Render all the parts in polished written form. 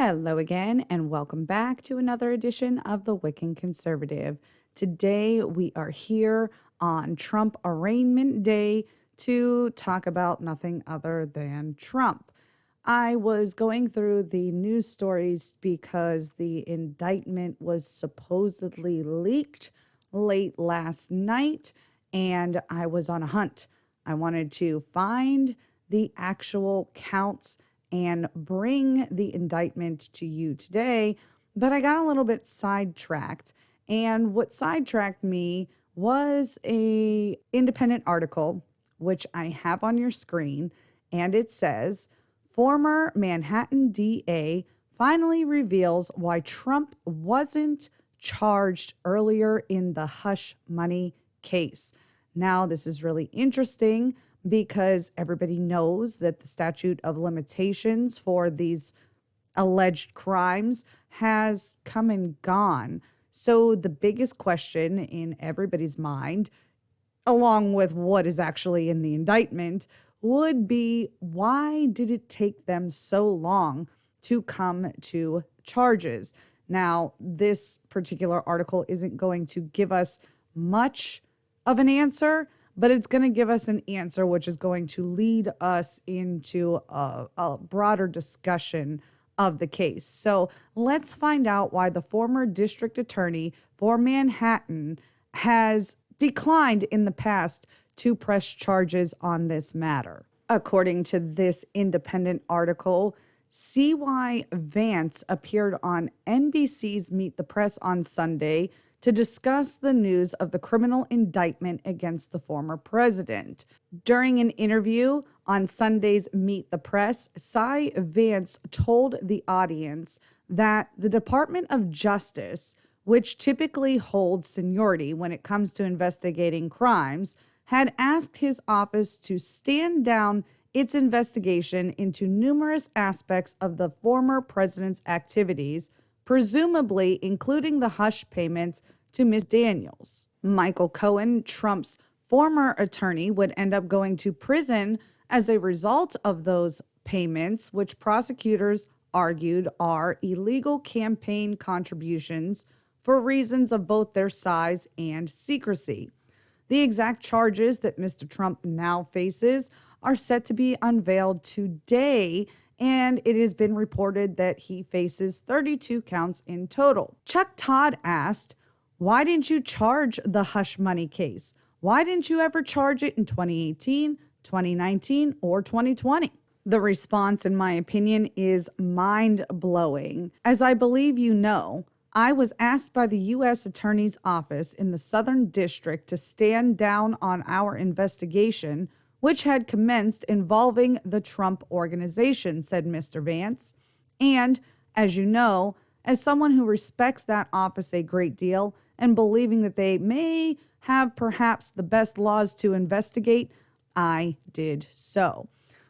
Hello again, and welcome back to another edition of the Wiccan Conservative. Today, we are here on Trump Arraignment Day to talk about nothing other than Trump. I was going through the news stories because the indictment was supposedly leaked late last night, and I was on a hunt. I wanted to find the actual counts and bring the indictment to you today, but I got a little bit sidetracked. And what sidetracked me was a independent article, which I have on your screen, and it says, former Manhattan DA finally reveals why Trump wasn't charged earlier in the hush money case. Now, this is really interesting because everybody knows that the statute of limitations for these alleged crimes has come and gone. So the biggest question in everybody's mind, along with what is actually in the indictment, would be, why did it take them so long to come to charges? Now, this particular article isn't going to give us much of an answer, but it's going to give us an answer which is going to lead us into a broader discussion of the case. So let's find out why the former district attorney for Manhattan has declined in the past to press charges on this matter. According to this independent article, C.Y. Vance appeared on NBC's Meet the Press on Sunday to discuss the news of the criminal indictment against the former president. During an interview on Sunday's Meet the Press, Cy Vance told the audience that the Department of Justice, which typically holds seniority when it comes to investigating crimes, had asked his office to stand down its investigation into numerous aspects of the former president's activities, presumably including the hush payments to Ms. Daniels. Michael Cohen, Trump's former attorney, would end up going to prison as a result of those payments, which prosecutors argued are illegal campaign contributions for reasons of both their size and secrecy. The exact charges that Mr. Trump now faces are set to be unveiled today, and it has been reported that he faces 32 counts in total. Chuck Todd asked, why didn't you charge the hush money case? Why didn't you ever charge it in 2018, 2019, or 2020? The response, in my opinion, is mind-blowing. As I believe you know, I was asked by the U.S. Attorney's Office in the Southern District to stand down on our investigation, which had commenced involving the Trump Organization, said Mr. Vance. And, as you know, as someone who respects that office a great deal and believing that they may have perhaps the best laws to investigate, I did so.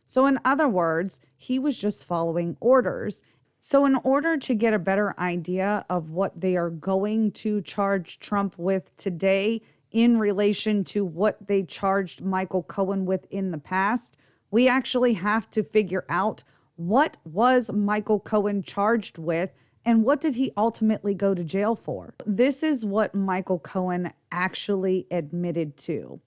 So in other words, he was just following orders. So in order to get a better idea of what they are going to charge Trump with today in relation to what they charged Michael Cohen with in the past, we actually have to figure out what was Michael Cohen charged with and what did he ultimately go to jail for. This is what Michael Cohen actually admitted to.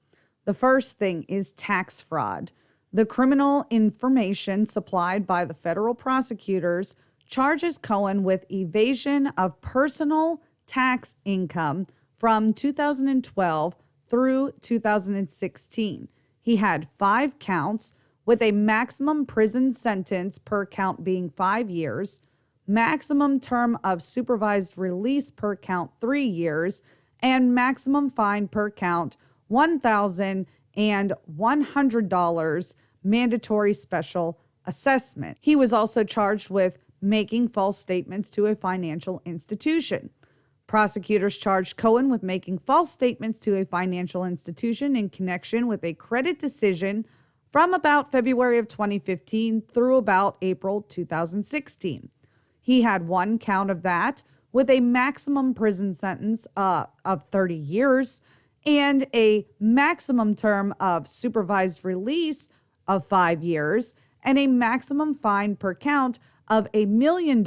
The first thing is tax fraud. The criminal information supplied by the federal prosecutors charges Cohen with evasion of personal tax income from 2012 through 2016. He had 5 counts with a maximum prison sentence per count being 5 years, maximum term of supervised release per count 3 years, and maximum fine per count $1,100 mandatory special assessment. He was also charged with making false statements to a financial institution. Prosecutors charged Cohen with making false statements to a financial institution in connection with a credit decision from about February of 2015 through about April 2016. He had 1 count of that with a maximum prison sentence of 30 years and a maximum term of supervised release of 5 years and a maximum fine per count of $1 million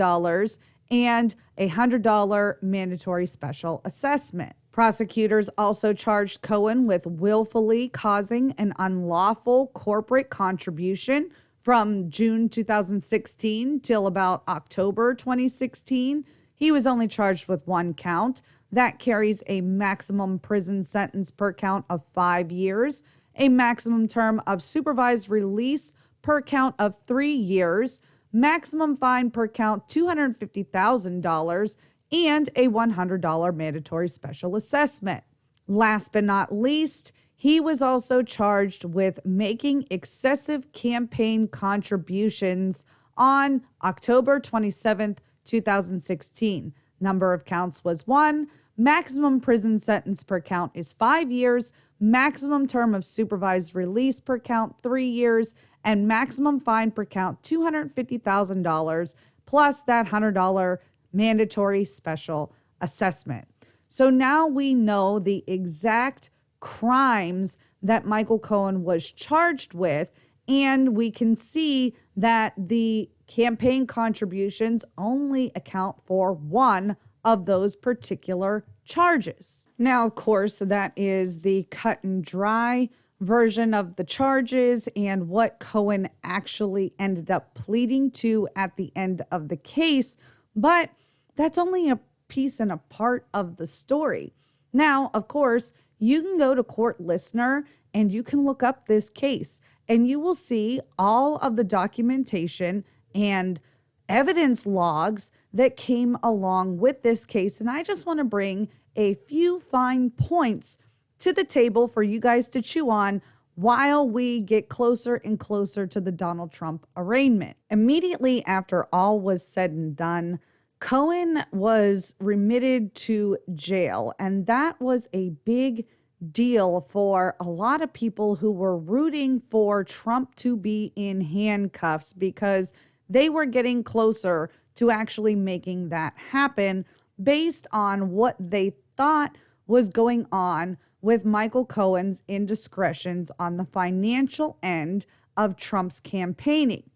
and a $100 mandatory special assessment. Prosecutors also charged Cohen with willfully causing an unlawful corporate contribution from June 2016 till about October 2016. He was only charged with one count. That carries a maximum prison sentence per count of 5 years, a maximum term of supervised release per count of 3 years, maximum fine per count $250,000, and a $100 mandatory special assessment. Last but not least, he was also charged with making excessive campaign contributions on October 27th, 2016. Number of counts was 1. Maximum prison sentence per count is 5 years. Maximum term of supervised release per count 3 years. And maximum fine per count $250,000 plus that $100 mandatory special assessment. So now we know the exact crimes that Michael Cohen was charged with, and we can see that the campaign contributions only account for one of those particular charges. Now, of course, that is the cut and dry version of the charges and what Cohen actually ended up pleading to at the end of the case, but that's only a piece and a part of the story. Now, of course, you can go to Court Listener and you can look up this case and you will see all of the documentation and evidence logs that came along with this case. And I just want to bring a few fine points to the table for you guys to chew on while we get closer and closer to the Donald Trump arraignment. Immediately after all was said and done, Cohen was remitted to jail, and that was a big deal for a lot of people who were rooting for Trump to be in handcuffs because they were getting closer to actually making that happen based on what they thought was going on with Michael Cohen's indiscretions on the financial end of Trump's campaigning.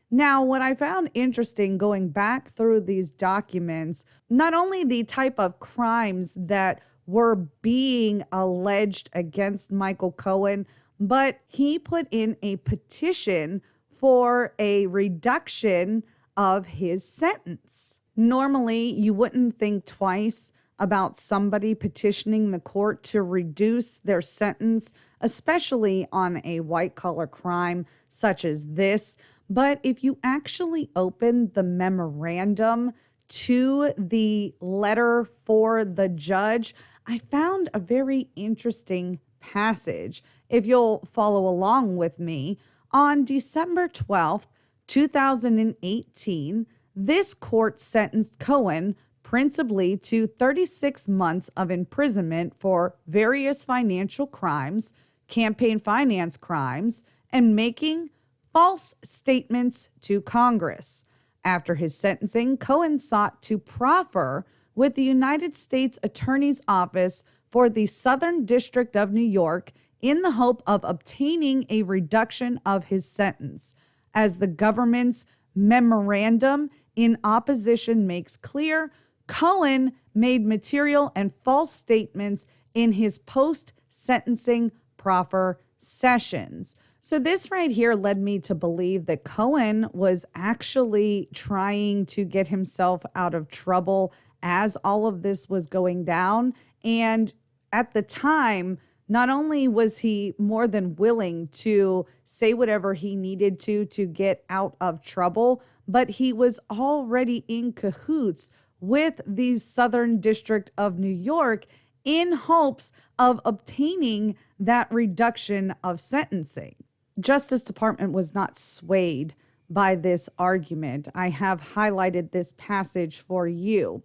Now, what I found interesting going back through these documents, not only the type of crimes that were being alleged against Michael Cohen, but he put in a petition for a reduction of his sentence. Normally, you wouldn't think twice about somebody petitioning the court to reduce their sentence, especially on a white-collar crime such as this. But if you actually open the memorandum to the letter for the judge, I found a very interesting passage. If you'll follow along with me, on December 12th, 2018, this court sentenced Cohen principally to 36 months of imprisonment for various financial crimes, campaign finance crimes, and making false statements to Congress. After his sentencing, Cohen sought to proffer with the United States Attorney's Office for the Southern District of New York in the hope of obtaining a reduction of his sentence. As the government's memorandum in opposition makes clear, Cohen made material and false statements in his post-sentencing proffer sessions. So this right here led me to believe that Cohen was actually trying to get himself out of trouble as all of this was going down. And at the time, not only was he more than willing to say whatever he needed to get out of trouble, but he was already in cahoots with the Southern District of New York in hopes of obtaining that reduction of sentencing. Justice Department was not swayed by this argument. I have highlighted this passage for you.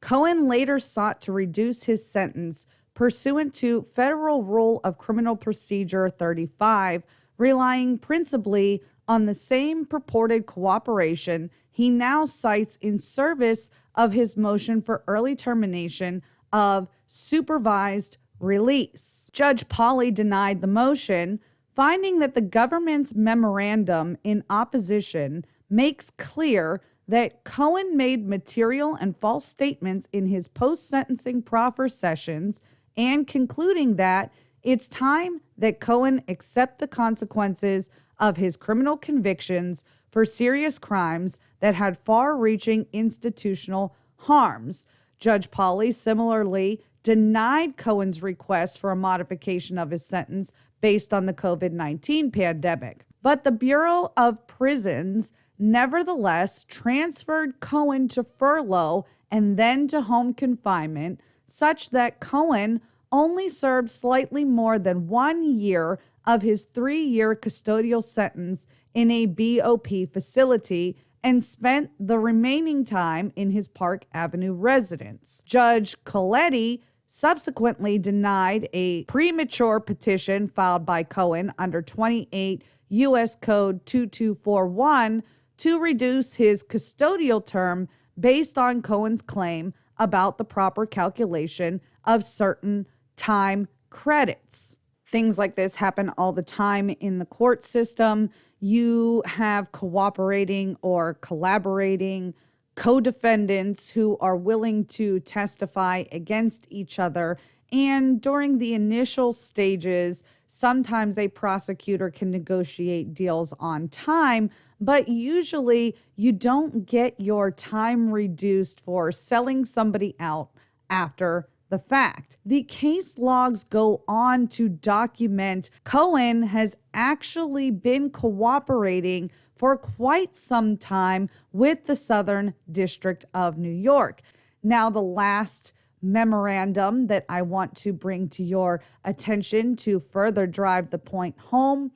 Cohen later sought to reduce his sentence pursuant to Federal Rule of Criminal Procedure 35, relying principally on the same purported cooperation he now cites in service of his motion for early termination of supervised release. Judge Pauley denied the motion, finding that the government's memorandum in opposition makes clear that Cohen made material and false statements in his post-sentencing proffer sessions, and concluding that it's time that Cohen accept the consequences of his criminal convictions for serious crimes that had far-reaching institutional harms. Judge Pauley similarly denied Cohen's request for a modification of his sentence based on the COVID-19 pandemic. But the Bureau of Prisons nevertheless transferred Cohen to furlough and then to home confinement, such that Cohen only served slightly more than 1 year of his 3-year custodial sentence in a BOP facility and spent the remaining time in his Park Avenue residence. Judge Coletti subsequently denied a premature petition filed by Cohen under 28 U.S. Code 2241 to reduce his custodial term based on Cohen's claim about the proper calculation of certain time credits. Things like this happen all the time in the court system. You have cooperating or collaborating co-defendants who are willing to testify against each other. And during the initial stages, sometimes a prosecutor can negotiate deals on time, but usually you don't get your time reduced for selling somebody out after the fact. The case logs go on to document Cohen has actually been cooperating for quite some time with the Southern District of New York. Now, the last memorandum that I want to bring to your attention to further drive the point home,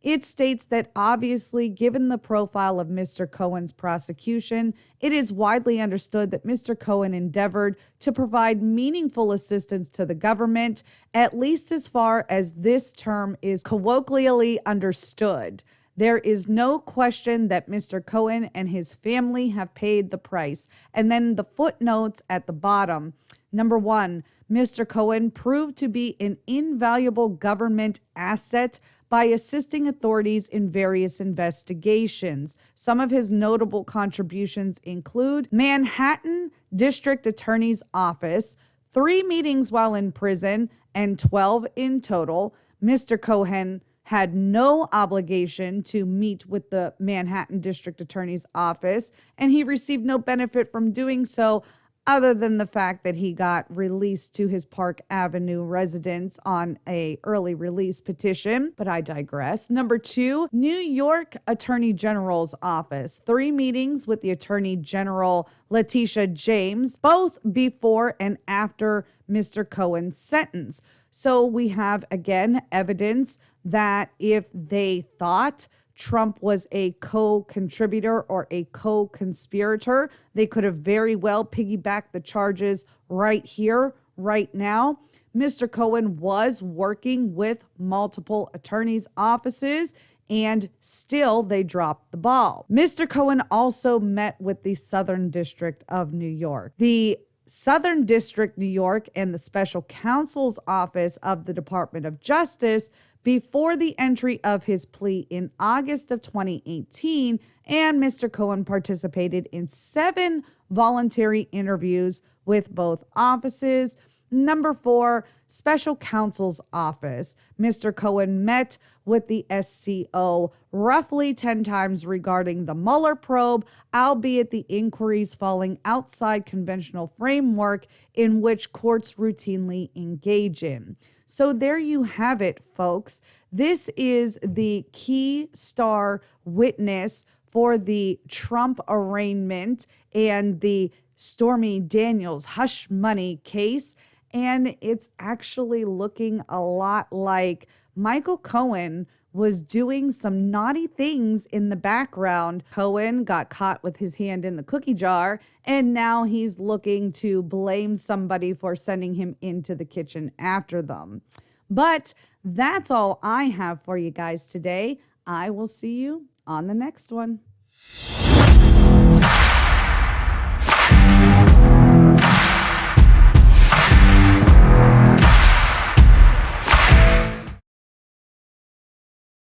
it states that obviously, given the profile of Mr. Cohen's prosecution, it is widely understood that Mr. Cohen endeavored to provide meaningful assistance to the government, at least as far as this term is colloquially understood. There is no question that Mr. Cohen and his family have paid the price. And then the footnotes at the bottom. Number 1, Mr. Cohen proved to be an invaluable government asset by assisting authorities in various investigations. Some of his notable contributions include Manhattan District Attorney's Office, 3 meetings while in prison, and 12 in total. Mr. Cohen had no obligation to meet with the Manhattan District Attorney's Office, and he received no benefit from doing so other than the fact that he got released to his Park Avenue residence on a early release petition, but I digress. Number 2, New York Attorney General's Office, 3 meetings with the Attorney General Letitia James, both before and after Mr. Cohen's sentence. So we have, again, evidence that if they thought Trump was a co-contributor or a co-conspirator, they could have very well piggybacked the charges right here, right now. Mr. Cohen was working with multiple attorneys' offices, and still they dropped the ball. Mr. Cohen also met with the Southern District of New York. The Southern District, New York, and the Special Counsel's Office of the Department of Justice before the entry of his plea in August of 2018, and Mr. Cohen participated in 7 voluntary interviews with both offices. Number 4, Special Counsel's Office. Mr. Cohen met with the SCO roughly 10 times regarding the Mueller probe, albeit the inquiries falling outside conventional framework in which courts routinely engage in. So there you have it, folks. This is the key star witness for the Trump arraignment and the Stormy Daniels hush money case. And it's actually looking a lot like Michael Cohen was doing some naughty things in the background. Cohen got caught with his hand in the cookie jar, and now he's looking to blame somebody for sending him into the kitchen after them. But that's all I have for you guys today. I will see you on the next one.